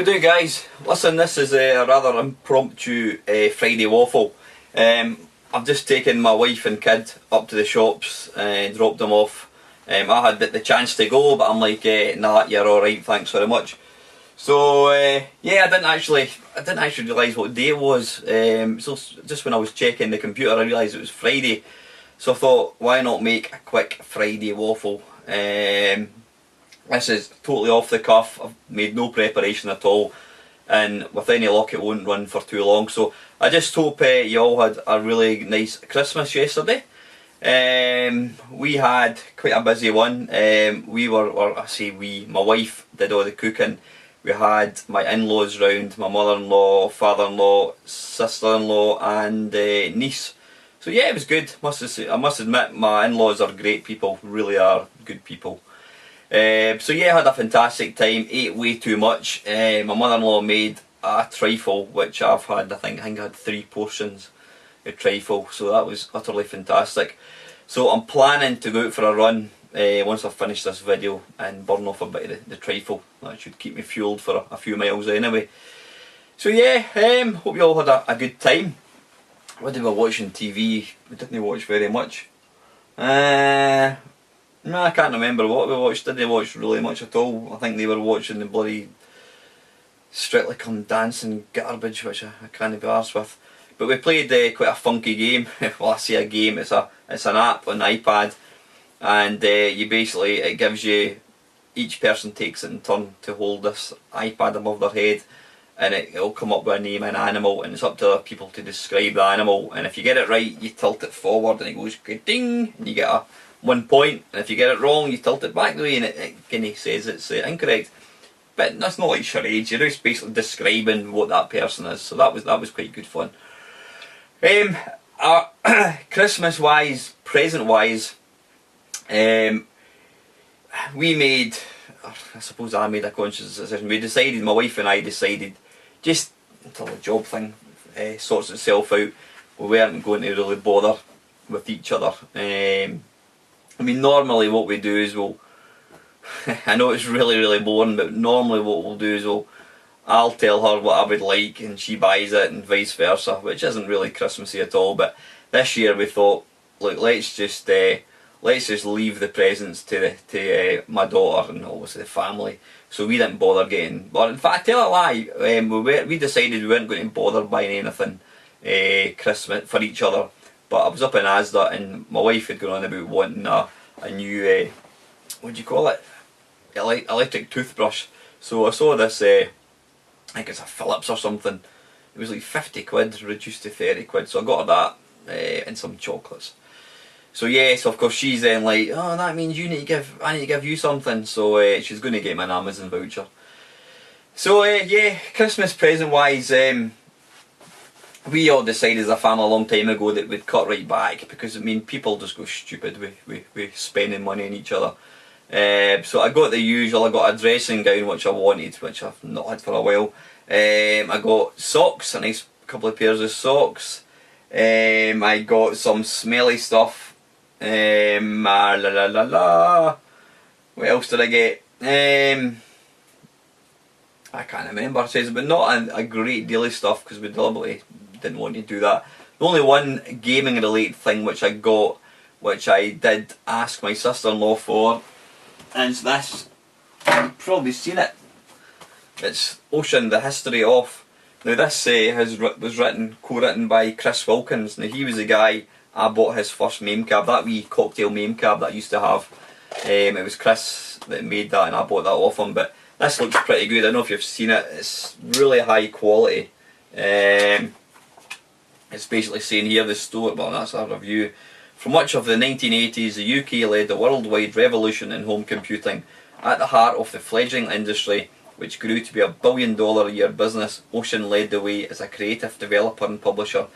we do, guys? Listen, this is a rather impromptu Friday Waffle. I've just taken my wife and kid up to the shops and dropped them off. I had the chance to go, but I'm like, nah, you're alright, thanks very much. So yeah, I didn't actually realise what day it was. So just when I was checking the computer, I realised it was Friday. So I thought, why not make a quick Friday waffle? This is totally off the cuff. I've made no preparation at all, and with any luck it won't run for too long. So I just hope you all had a really nice Christmas yesterday. We had quite a busy one. My wife did all the cooking. We had my in-laws round, my mother-in-law, father-in-law, sister-in-law and niece. So yeah, it was good. I must admit, my in-laws are great people, really are good people. So yeah, I had a fantastic time, ate way too much. My mother-in-law made a trifle, which I've had, I think I had 3 portions of trifle, so that was utterly fantastic. So I'm planning to go out for a run once I've finished this video and burn off a bit of the trifle. That should keep me fueled for a few miles anyway. So yeah, hope you all had a good time. What did we watch on TV? We didn't watch very much. No, I can't remember what we watched. Did they watch really much at all? I think they were watching the bloody Strictly Come Dancing garbage, which I can't be arsed with. But we played quite a funky game. Well, I say a game, it's an app on the iPad, and it gives you, each person takes it in turn to hold this iPad above their head, and it'll come up with a name and an animal, and it's up to other people to describe the animal. And if you get it right, you tilt it forward, and it goes ding, and you get a 1 point, and if you get it wrong, you tilt it back the way and it kind of says it's incorrect. But that's not like charades, you're just basically describing what that person is, so that was quite good fun. Christmas wise, present wise, I suppose I made a conscious decision, my wife and I decided, just until the job thing sorts itself out, we weren't going to really bother with each other. I mean, normally what we do is I know it's really boring, but normally what we'll do is I'll tell her what I would like and she buys it, and vice versa, which isn't really Christmassy at all. But this year we thought, look, let's just leave the presents to my daughter and obviously the family. So we didn't bother getting, but in fact, I tell a lie, we decided we weren't going to bother buying anything Christmas for each other. But I was up in Asda and my wife had gone on about wanting a new, what do you call it, electric toothbrush. So I saw this, I think it's a Philips or something. It was like 50 quid reduced to 30 quid, so I got her that and some chocolates. So yeah, so of course she's then like, oh, that means I need to give you something. So she's going to get me an Amazon voucher. So yeah, Christmas present wise, we all decided as a family a long time ago that we'd cut right back, because I mean, people just go stupid with spending money on each other. So I got the usual. I got a dressing gown which I wanted, which I've not had for a while. I got socks, a nice couple of pairs of socks. I got some smelly stuff. What else did I get? I can't remember, but not a great deal of stuff, because we deliberately didn't want to do that. The only one gaming related thing which I got, which I did ask my sister-in-law for, and it's this. You've probably seen it. It's Ocean: The History Of. Now this was co-written by Chris Wilkins. Now he was the guy I bought his first MAME cab, that wee cocktail MAME cab that I used to have. It was Chris that made that and I bought that off him, but this looks pretty good. I don't know if you've seen it. It's really high quality. It's basically saying here the store, well, that's a review. For much of the 1980s, the UK led the worldwide revolution in home computing. At the heart of the fledgling industry, which grew to be $1 billion a year business, Ocean led the way as a creative developer and publisher.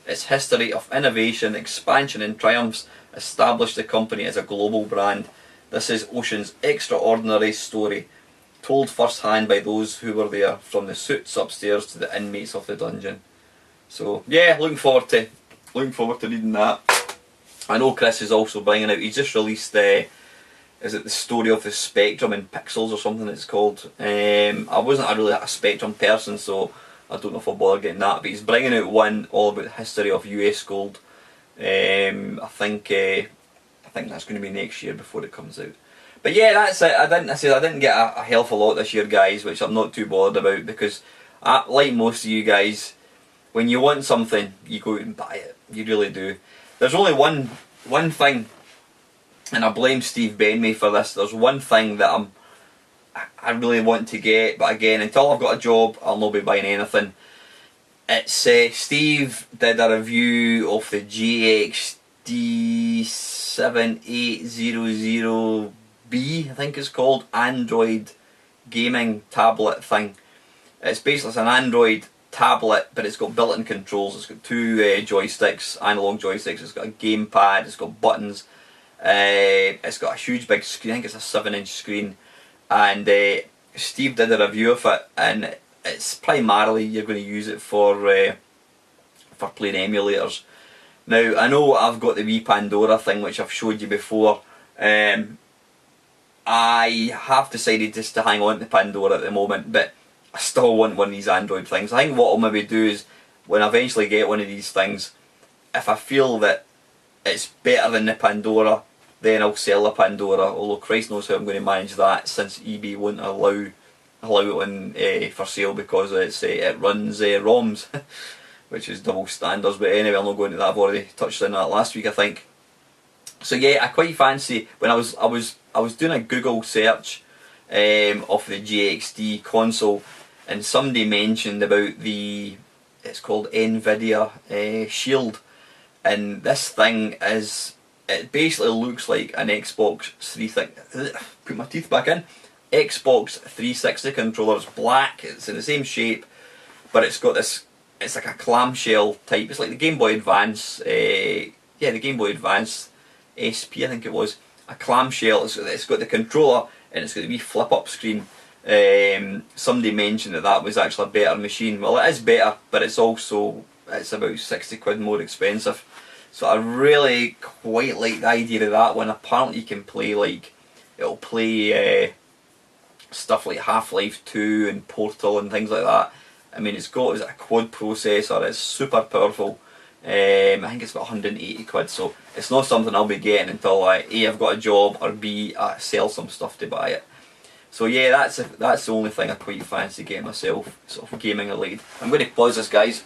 Its history of innovation, expansion and triumphs established the company as a global brand. This is Ocean's extraordinary story, told first hand by those who were there, from the suits upstairs to the inmates of the dungeon. So yeah, looking forward to reading that. I know Chris is also bringing out, he's just released is it the Story of the Spectrum in Pixels or something it's called. I wasn't really a Spectrum person, so I don't know if I'll bother getting that, but he's bringing out one all about the history of US gold. I think that's going to be next year before it comes out. But yeah, that's it. I didn't get a hell of a lot this year, guys, which I'm not too bothered about, because like most of you guys, when you want something, you go out and buy it. You really do. There's only one thing, and I blame Steve Benme for this. There's one thing that I really want to get, but again, until I've got a job, I'll not be buying anything. It's Steve did a review of the GXD 7800B, I think it's called, Android gaming tablet thing. It's basically an Android tablet, but it's got built-in controls. It's got two joysticks, analog joysticks. It's got a gamepad. It's got buttons. It's got a huge big screen. I think it's a 7-inch screen. And Steve did a review of it, and it's primarily you're going to use it for playing emulators. Now, I know I've got the wee Pandora thing, which I've showed you before. I have decided just to hang on to Pandora at the moment, but I still want one of these Android things. I think what I'll maybe do is, when I eventually get one of these things, if I feel that it's better than the Pandora, then I'll sell the Pandora, although Christ knows how I'm going to manage that, since eBay won't allow it on for sale, because it runs ROMs, which is double standards. But anyway, I'm not going to that. I've already touched on that last week, I think. So yeah, I quite fancy, when I was doing a Google search of the GXD console, and somebody mentioned about it's called NVIDIA Shield, and this thing it basically looks like an Xbox 360, put my teeth back in, Xbox 360 controller. It's black, it's in the same shape, but it's got this, it's like a clamshell type, it's like the Game Boy Advance, the Game Boy Advance SP I think it was, a clamshell. It's got the controller, and it's got the wee flip up screen. Somebody mentioned that was actually a better machine. Well, it is better, but it's about 60 quid more expensive. So I really quite like the idea of that one. Apparently you can play it'll play stuff like Half-Life 2 and Portal and things like that. I mean, it's got a quad processor, it's super powerful. I think it's about 180 quid, so it's not something I'll be getting until A, I've got a job, or B, I sell some stuff to buy it. So yeah, that's the only thing I quite fancy getting myself, sort of gaming related. I'm going to pause this, guys.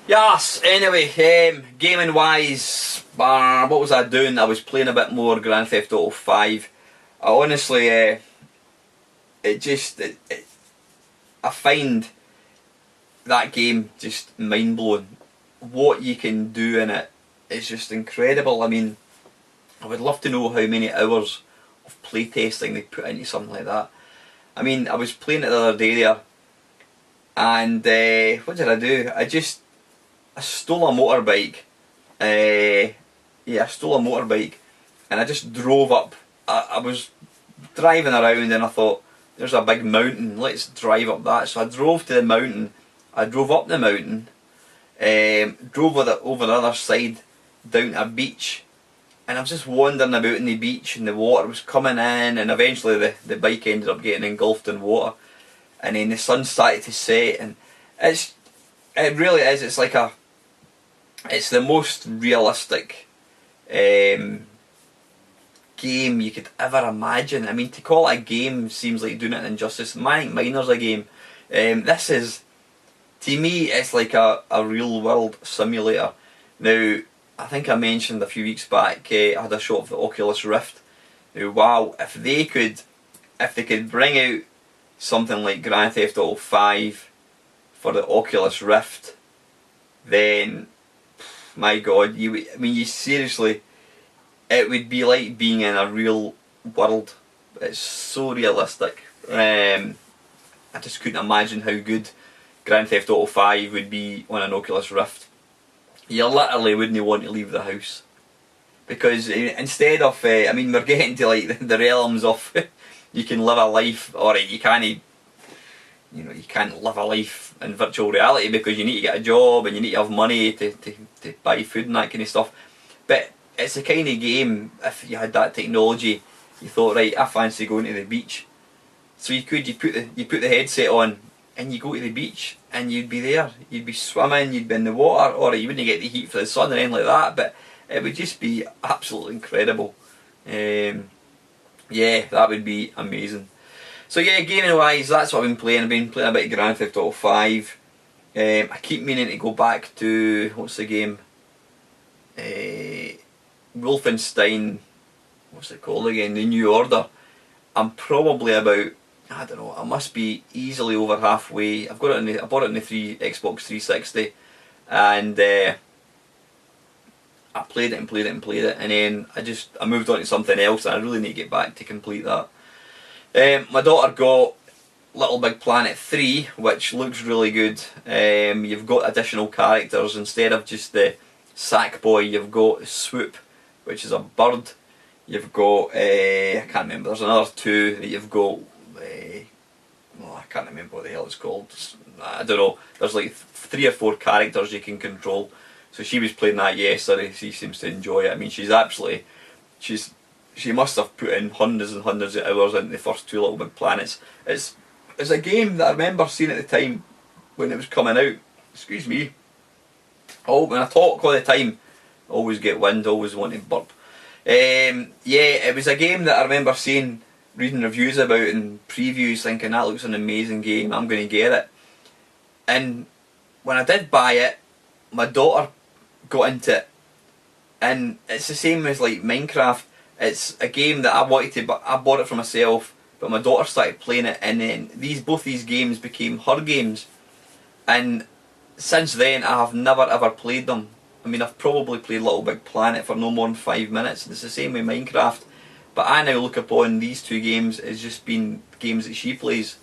Yes, anyway, gaming wise, what was I doing? I was playing a bit more Grand Theft Auto 5. I honestly, I find that game just mind blowing. What you can do in it is just incredible. I mean, I would love to know how many hours of playtesting they put into something like that. I mean, I was playing it the other day there, and what did I do? I stole a motorbike. I stole a motorbike, and I just drove up. I was driving around, and I thought, there's a big mountain, let's drive up that. So I drove to the mountain, I drove up the mountain, drove over the other side down to a beach, and I was just wandering about in the beach, and the water was coming in, and eventually the bike ended up getting engulfed in water, and then the sun started to set, and it really is, it's the most realistic game you could ever imagine. I mean, to call it a game seems like doing it an injustice. Miner's a game. This is, to me, it's like a real world simulator. Now, I think I mentioned a few weeks back, I had a shot of the Oculus Rift. Now, wow, if they could bring out something like Grand Theft Auto 5 for the Oculus Rift, then, my God, you seriously, it would be like being in a real world. It's so realistic. I just couldn't imagine how good Grand Theft Auto 5 would be on an Oculus Rift. You literally wouldn't want to leave the house, because instead of, we're getting to like the realms of you can live a life, or you can't live a life in virtual reality because you need to get a job and you need to have money to buy food and that kind of stuff. But it's the kind of game, if you had that technology, you thought, right, I fancy going to the beach. So you put the headset on and you go to the beach and you'd be there. You'd be swimming, you'd be in the water, or you wouldn't get the heat for the sun or anything like that, but it would just be absolutely incredible. Yeah, that would be amazing. So yeah, gaming wise, that's what I've been playing. I've been playing a bit of Grand Theft Auto 5. I keep meaning to go back to, what's the game? Wolfenstein, what's it called again? The New Order. I'm probably about, I don't know, I must be easily over halfway. I bought it in the Xbox 360, and I played it and played it and played it, and then I moved on to something else, and I really need to get back to complete that. My daughter got Little Big Planet 3, which looks really good. You've got additional characters. Instead of just the Sackboy, you've got Swoop, which is a bird. You've got, I can't remember, there's another two that you've got, I can't remember what the hell it's called. I don't know, there's like 3 or 4 characters you can control. So she was playing that yesterday. She seems to enjoy it. I mean, she must have put in hundreds and hundreds of hours into the first 2 Little Big Planets. It's a game that I remember seeing at the time when it was coming out. Excuse me. Oh, when I talk all the time, I always get wind, always want to burp. Yeah, it was a game that I remember reading reviews about and previews, thinking that looks an amazing game, I'm going to get it. And when I did buy it, my daughter got into it, and it's the same as like Minecraft. It's a game that I bought it for myself, but my daughter started playing it, and then both these games became her games. And since then, I have never ever played them. I mean, I've probably played Little Big Planet for no more than 5 minutes. It's the same with Minecraft. But I now look upon these 2 games as just being games that she plays.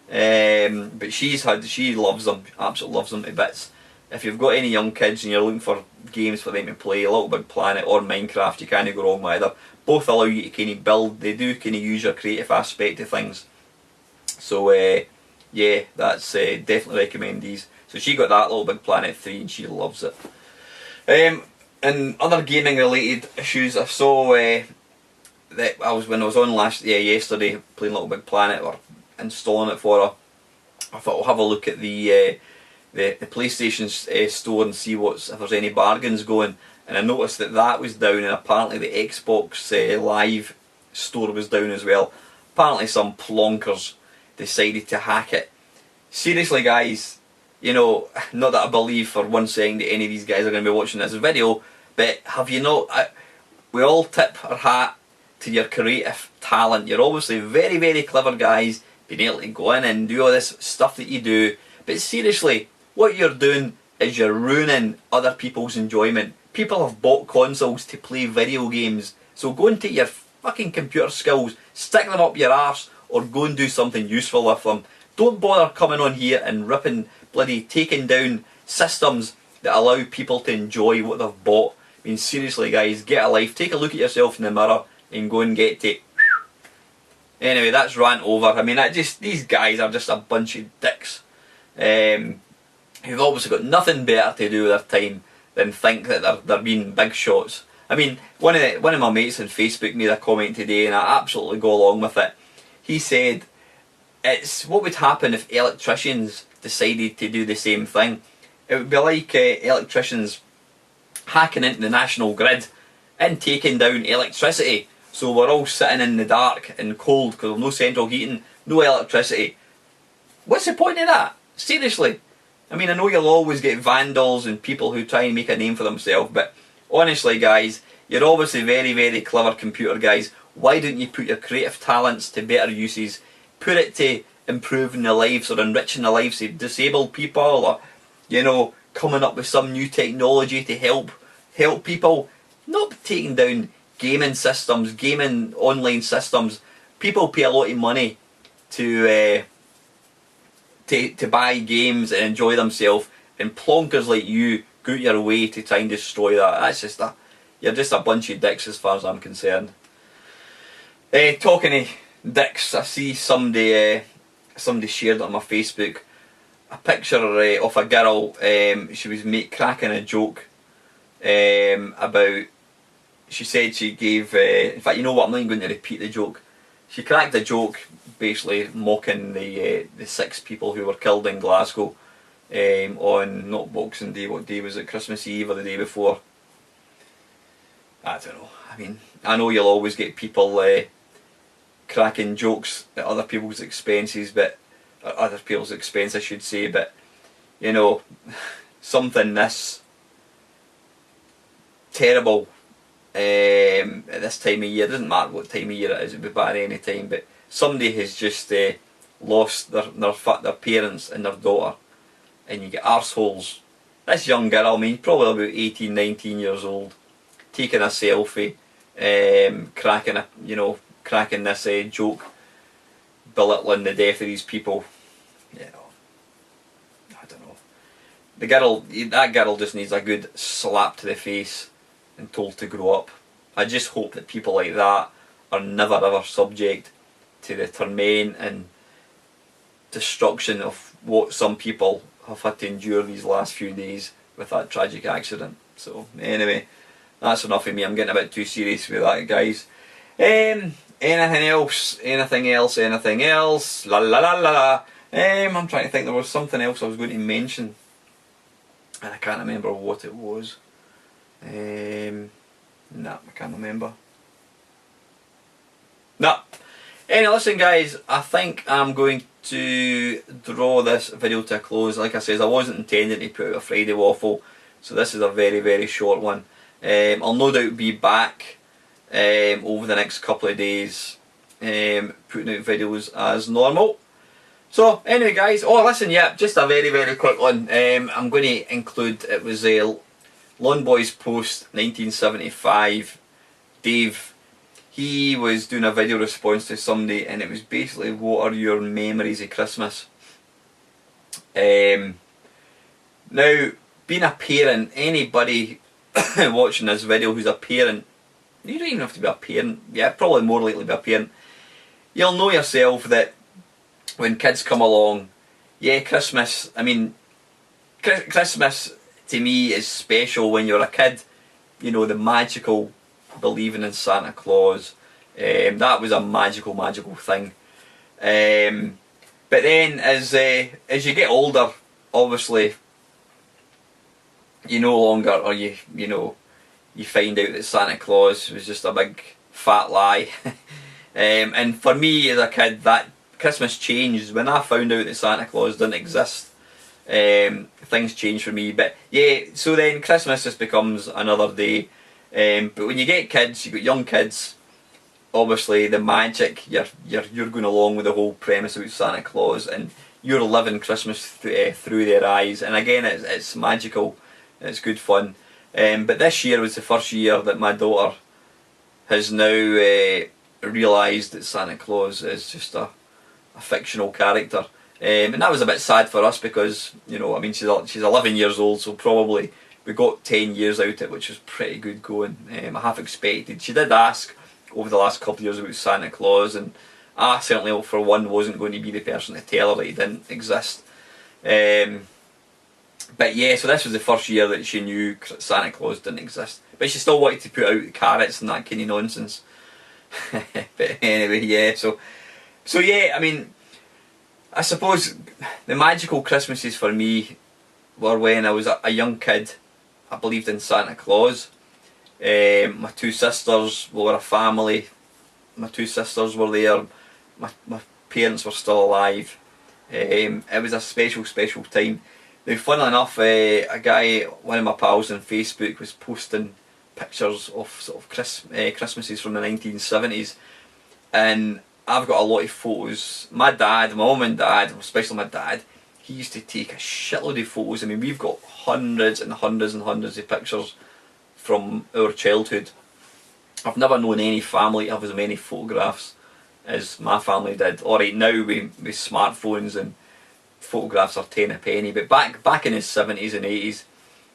But she loves them, absolutely loves them to bits. If you've got any young kids and you're looking for games for them to play, Little Big Planet or Minecraft, you can't go wrong with either. Both allow you to kind of build. They do kind of use your creative aspect of things. So yeah, that's definitely recommend these. So she got that Little Big Planet 3 and she loves it. And other gaming related issues, I saw that when I was on yesterday playing Little Big Planet or installing it for her, I thought I'll have a look at the PlayStation store and see if there's any bargains going, and I noticed that was down, and apparently the Xbox Live store was down as well. Apparently some plonkers decided to hack it. Seriously guys, you know, not that I believe for one second that any of these guys are going to be watching this video, but have you not, we all tip our hat to your creative talent. You're obviously very, very clever guys, being able to go in and do all this stuff that you do, but seriously, what you're doing is you're ruining other people's enjoyment. People have bought consoles to play video games, so go and take your fucking computer skills, stick them up your arse, or go and do something useful with them. Don't bother coming on here and taking down systems that allow people to enjoy what they've bought. I mean, seriously guys, get a life, take a look at yourself in the mirror and go and get to. Anyway, that's rant over. I mean, these guys are just a bunch of dicks who've obviously got nothing better to do with their time than think that they're being big shots. I mean, one of my mates on Facebook made a comment today, and I absolutely go along with it. He said, it's what would happen if electricians decided to do the same thing. It would be like electricians hacking into the national grid and taking down electricity. So we're all sitting in the dark and cold because there's no central heating, no electricity. What's the point of that? Seriously. I mean, I know you'll always get vandals and people who try and make a name for themselves, but honestly guys, you're obviously very, very clever computer guys. Why don't you put your creative talents to better uses? Put it to improving the lives or enriching the lives of disabled people, or, you know, coming up with some new technology to help people. Not taking down gaming systems, gaming online systems. People pay a lot of money to buy games and enjoy themselves, and plonkers like you go out your way to try and destroy that. That's you're just a bunch of dicks as far as I'm concerned. Talking of dicks, I see somebody shared on my Facebook a picture of a girl. She was cracking a joke about she said she gave, in fact, you know what, I'm not even going to repeat the joke. She cracked a joke basically mocking the 6 people who were killed in Glasgow on not Boxing Day, what day was it, Christmas Eve or the day before? I don't know. I mean, I know you'll always get people cracking jokes at other people's expenses, but other people's expense I should say, but you know, something this terrible at this time of year, it doesn't matter what time of year it is, it would be bad any time, but somebody has just lost their parents and their daughter, and you get arseholes. This young girl, I mean probably about 18, 19 years old, taking a selfie, cracking this joke, belittling the death of these people. You know, I don't know. That girl just needs a good slap to the face and told to grow up. I just hope that people like that are never ever subject to the torment and destruction of what some people have had to endure these last few days with that tragic accident. So anyway, that's enough of me. I'm getting a bit too serious with that, guys. Anything else? Anything else? La la la la la. I'm trying to think. There was something else I was going to mention, and I can't remember what it was. Nah, I can't remember. Nah. Anyway, listen, guys. I think I'm going to draw this video to a close. Like I said, I wasn't intending to put out a Friday Waffle, so this is a very, very short one. I'll no doubt be back over the next couple of days, putting out videos as normal. So anyway, guys, oh listen, yeah, just a very, very quick one. I'm going to include, it was a Lawn Boys Post 1975. Dave, he was doing a video response to somebody, and it was basically, what are your memories of Christmas? Now, being a parent, anybody watching this video who's a parent, you don't even have to be a parent, yeah, probably more likely to be a parent, you'll know yourself that when kids come along, yeah, Christmas, I mean, Christmas to me is special when you're a kid. You know, the magical believing in Santa Claus, that was a magical thing. But then as you get older, obviously you no longer, or you find out that Santa Claus was just a big fat lie. And for me as a kid, that Christmas changed when I found out that Santa Claus didn't exist. Things changed for me, but yeah, so then Christmas just becomes another day. But when you get kids, you got young kids, obviously the magic, you're going along with the whole premise about Santa Claus, and you're living Christmas through their eyes, and again it's magical, it's good fun. But this year was the first year that my daughter has now realised that Santa Claus is just a fictional character. And that was a bit sad for us because, you know, I mean, she's 11 years old, so probably we got 10 years out of it, which was pretty good going. I half expected. She did ask over the last couple of years about Santa Claus, and I certainly, for one, wasn't going to be the person to tell her that he didn't exist. But yeah, so this was the first year that she knew Santa Claus didn't exist. But she still wanted to put out carrots and that kind of nonsense. But anyway, yeah, so yeah, I mean, I suppose the magical Christmases for me were when I was a young kid. I believed in Santa Claus. My 2 sisters were a family. My 2 sisters were there. My parents were still alive. It was a special time. Now, funnily enough, a guy, one of my pals on Facebook, was posting pictures of sort of Christmases from the 1970s, and I've got a lot of photos. My mum and dad, especially my dad, he used to take a shitload of photos. I mean, we've got hundreds and hundreds and hundreds of pictures from our childhood. I've never known any family to have as many photographs as my family did. Alright, now with smartphones and photographs are 10 a penny, but back in the 70s and 80s,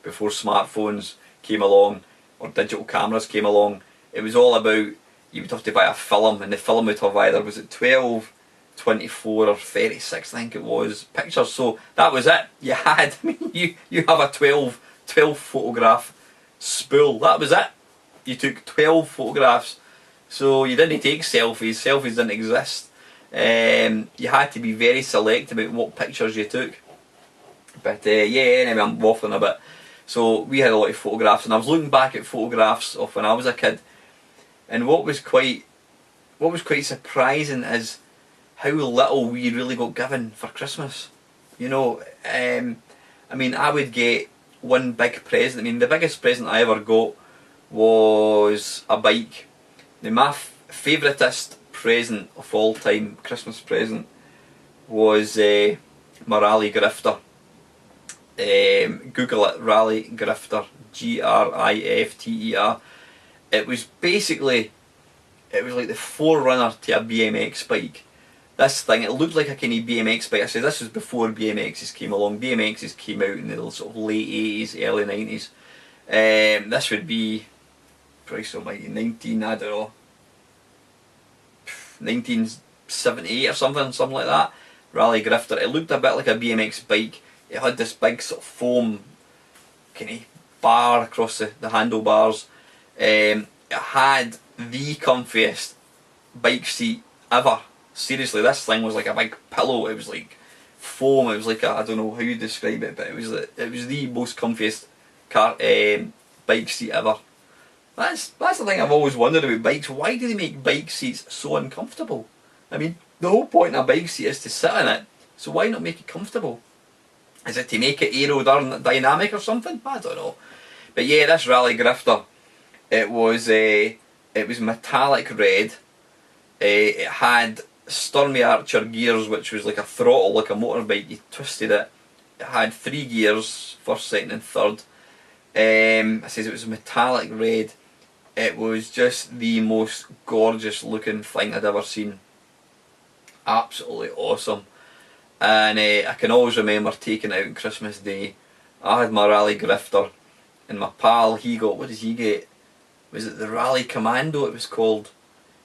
before smartphones came along or digital cameras came along, it was all about, you would have to buy a film, and the film would have either, was it 12, 24 or 36, I think it was, pictures. So that was it. You had, I mean, you have a 12 photograph spool, that was it. you took 12 photographs. So you didn't take selfies. Selfies didn't exist. You had to be very select about what pictures you took. But yeah, anyway, I'm waffling a bit. So we had a lot of photographs, and I was looking back at photographs of when I was a kid, and what was quite surprising is how little we really got given for Christmas. You know, I mean, I would get one big present. I mean, the biggest present I ever got was a bike. Now, my favouriteest present of all time, Christmas present, was my Rally Grifter. Google it, Rally Grifter, Grifter. It was basically, it was like the forerunner to a BMX bike. This thing, it looked like a kind of BMX bike. I said this was before BMXs came along. BMXs came out in the sort of late 80s, early 90s. This would be probably something like 1978 or something like that. Rally Grifter. It looked a bit like a BMX bike. It had this big sort of foam kind of bar across the handlebars. It had the comfiest bike seat ever. Seriously, this thing was like a big pillow. It was like foam. It was like I don't know how you describe it, but it was the most comfiest bike seat ever. That's the thing I've always wondered about bikes. Why do they make bike seats so uncomfortable? I mean, the whole point of a bike seat is to sit in it, so why not make it comfortable? Is it to make it aerodynamic or something? I don't know. But yeah, this Rally Grifter, it was metallic red. It had Sturmey Archer gears, which was like a throttle, like a motorbike. You twisted it. It had 3 gears, first, second and third. I says it was metallic red. It was just the most gorgeous looking thing I'd ever seen. Absolutely awesome. And I can always remember taking it out on Christmas Day. I had my Rally Grifter, and my pal, he got, what did he get? Was it the Rally Commando it was called?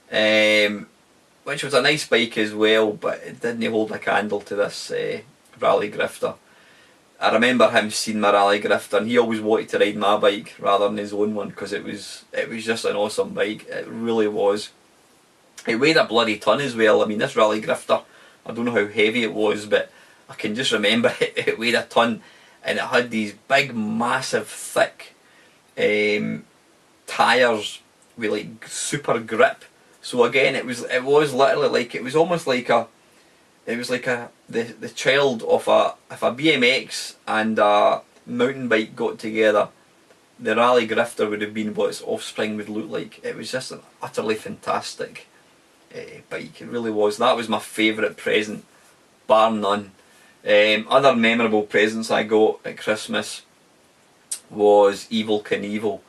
Which was a nice bike as well, but it didn't hold a candle to this Rally Grifter. I remember him seeing my Rally Grifter, and he always wanted to ride my bike rather than his own one, because it was just an awesome bike. It really was. It weighed a bloody ton as well. I mean, this Rally Grifter, I don't know how heavy it was, but I can just remember it weighed a ton, and it had these big, massive, thick tyres with like super grip. So again, it was literally like, it was almost like the child of if a BMX and a mountain bike got together, the Rally Grifter would have been what its offspring would look like. It was just an utterly fantastic bike. It really was. That was my favourite present, bar none. Other memorable presents I got at Christmas was Evel Knievel.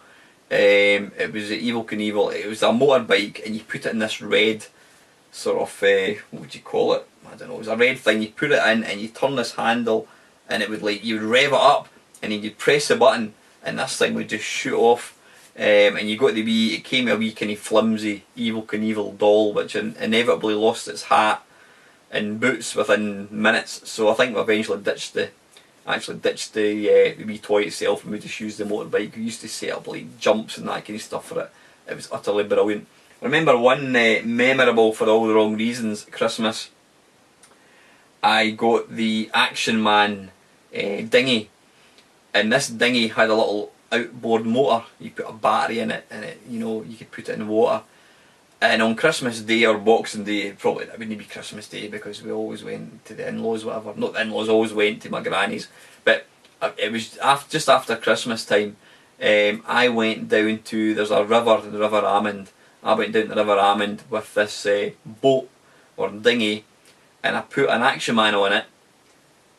It was Evel Knievel. It was a motorbike, and you put it in this red sort of what would you call it? I don't know. It was a red thing. You put it in, and you turn this handle, and it would you would rev it up, and then you'd press the button, and this thing would just shoot off. And you got it came with a wee kind of flimsy Evel Knievel doll, which inevitably lost its hat and boots within minutes. So I think we eventually ditched the wee toy itself, and we just used the motorbike. We used to set up like jumps and that kind of stuff for it. It was utterly brilliant. I remember one memorable for all the wrong reasons Christmas. I got the Action Man dinghy, and this dinghy had a little outboard motor. You put a battery in it, and you could put it in water. And on Christmas Day or Boxing Day, probably it wouldn't be Christmas Day because we always went to the in-laws, whatever. Not the in-laws, always went to my granny's. But it was just after Christmas time. I went down to, there's a river, the River Amond. I went down to the River Amond with this boat or dinghy, and I put an Action Man on it.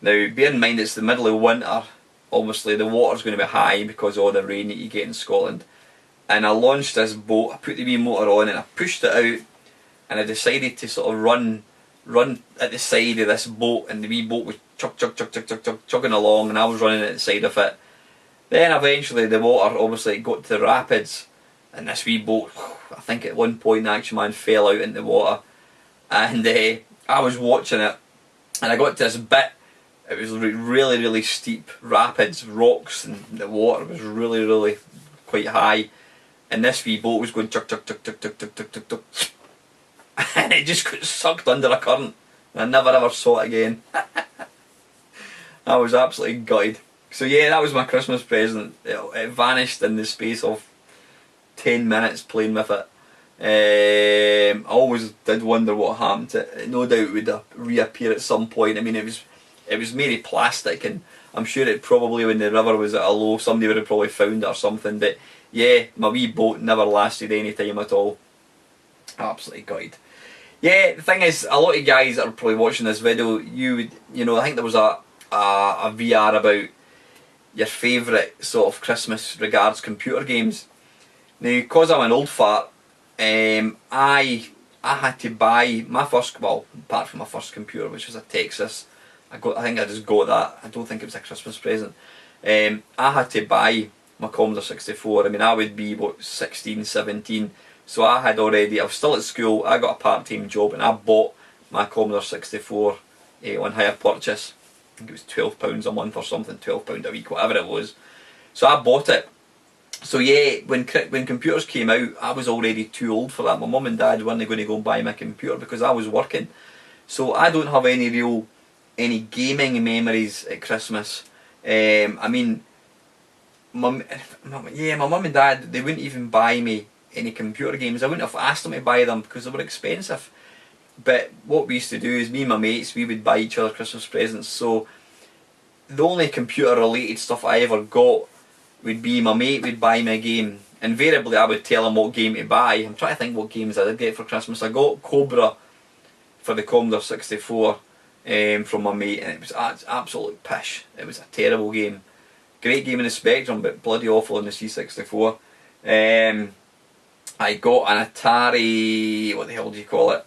Now, bear in mind it's the middle of winter. Obviously the water's going to be high because of all the rain that you get in Scotland. And I launched this boat, I put the wee motor on, and I pushed it out, and I decided to sort of run at the side of this boat, and the wee boat was chugging along, and I was running at the side of it. Then eventually the water obviously got to the rapids, and this wee boat, I think at one point the Action Man fell out into the water, and I was watching it, and I got to this bit. It was really, really steep rapids, rocks, and the water was really, really quite high. and this wee boat was going chuk chuk chuk chuk chuk chuk chuk chuk chuk, and it just got sucked under a current. I never ever saw it again. I was absolutely gutted. So yeah, that was my Christmas present. It vanished in the space of 10 minutes playing with it. I always did wonder what happened to it. No doubt it would reappear at some point. I mean, it was made of plastic, and I'm sure it probably, when the river was at a low, somebody would have probably found it or something. But yeah, my wee boat never lasted any time at all. Absolutely gutted. Yeah, the thing is, a lot of guys that are probably watching this video, you know, I think there was a VR about your favourite sort of Christmas regards computer games. Now, because I'm an old fart, I had to buy my first, well, apart from my first computer, which was a Texas. I think I just got that. I don't think it was a Christmas present. I had to buy my Commodore 64. I mean, I would be, what, 16, 17. So I was still at school, I got a part-time job, and I bought my Commodore 64 on hire purchase. I think it was £12 a month or something, £12 a week, whatever it was. So I bought it. So yeah, when computers came out, I was already too old for that. My mum and dad weren't going to go and buy my computer because I was working. So I don't have any gaming memories at Christmas. I mean, my mum and dad, they wouldn't even buy me any computer games. I wouldn't have asked them to buy them because they were expensive. But what we used to do is, me and my mates, we would buy each other Christmas presents. So the only computer related stuff I ever got would be my mate would buy me a game. Invariably I would tell him what game to buy. I'm trying to think what games I did get for Christmas. I got Cobra for the Commodore 64 from my mate, and it was absolute pish. It was a terrible game. Great game in the Spectrum, but bloody awful in the C64. I got an Atari, what the hell do you call it?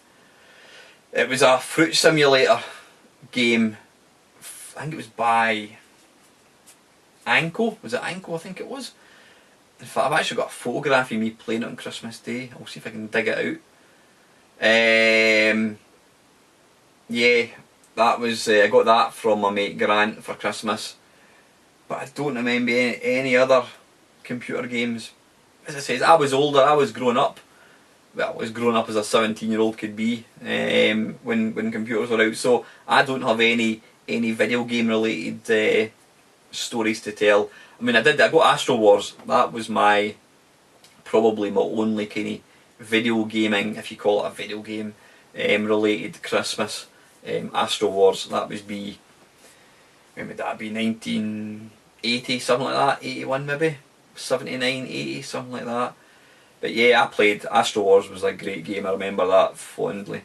It was a fruit simulator game. I think it was by Anko. Was it Anko? I think it was. In fact, I've actually got a photograph of me playing it on Christmas Day. I'll see if I can dig it out. Yeah, that was, I got that from my mate Grant for Christmas. But I don't remember any other computer games. As I said, I was older, I was growing up. Well, I was growing up as a 17-year-old could be when computers were out. So I don't have any video game related stories to tell. I mean, I got Astro Wars. That was probably my only kind of video gaming, if you call it a video game, related Christmas. Astro Wars. That was when would that be? 1980, something like that. 81 maybe. 79, 80, something like that. But yeah, I played Astro Wars. Was a great game. I remember that fondly.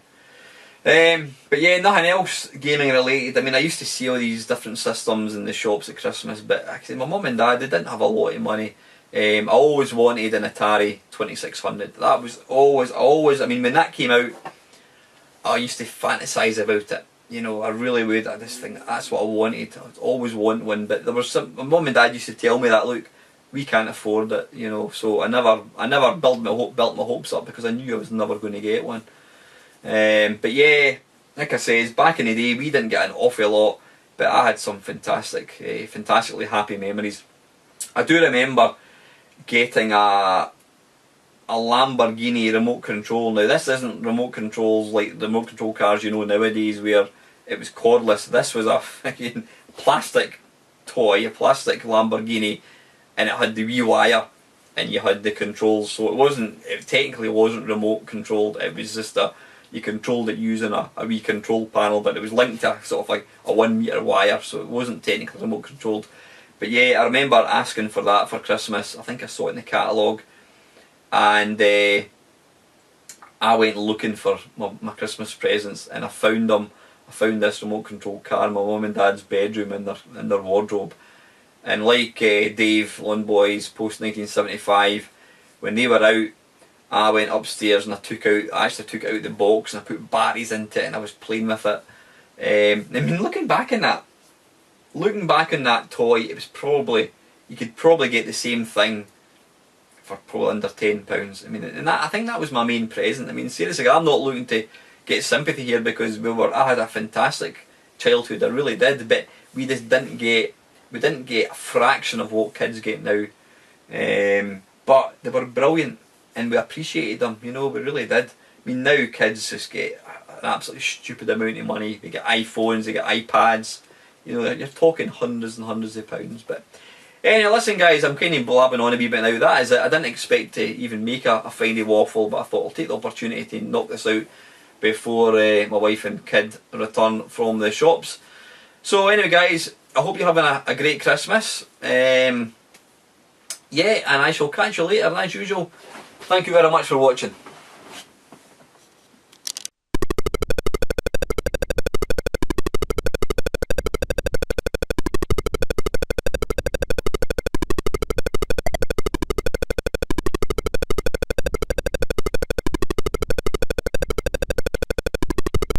But yeah, nothing else gaming related. I mean, I used to see all these different systems in the shops at Christmas, but actually my mum and dad, they didn't have a lot of money. I always wanted an Atari 2600. That was always, I mean, when that came out, I used to fantasise about it. You know, I really would. I just think that's what I wanted. I would always want one, but there was my mum and dad used to tell me that, look, we can't afford it, you know. So I never built my hopes up because I knew I was never going to get one. But yeah, like I says, back in the day we didn't get an awful lot, but I had some fantastically happy memories. I do remember getting a Lamborghini remote control. Now this isn't remote controls like the remote control cars you know nowadays where it was cordless. This was a fucking plastic toy, a plastic Lamborghini, and it had the wee wire and you had the controls. So it technically wasn't remote controlled. It was just you controlled it using a wee control panel, but it was linked to sort of like a 1 metre wire, so it wasn't technically remote controlled. But yeah, I remember asking for that for Christmas. I think I saw it in the catalogue, and I went looking for my Christmas presents, and I found them. I found this remote control car in my mum and dad's bedroom in their wardrobe. And like Dave, Lone Boys, post 1975, when they were out, I went upstairs and I actually took it out the box and I put batteries into it and I was playing with it. I mean, looking back on that toy, it was you could probably get the same thing for probably under £10. I mean, and I think that was my main present. I mean, seriously, I'm not looking to get sympathy here because I had a fantastic childhood, I really did, but we didn't get a fraction of what kids get now. but they were brilliant and we appreciated them, you know, we really did. I mean, now kids just get an absolutely stupid amount of money. They get iPhones, they get iPads, you know, you're talking hundreds and hundreds of pounds. But anyway, listen guys, I'm kind of blabbing on a wee bit now. That is it. I didn't expect to even make a Friday waffle, but I thought I'll take the opportunity to knock this out before my wife and kid return from the shops. So anyway guys, I hope you're having a great Christmas. Yeah, and I shall catch you later, and as usual, thank you very much for watching.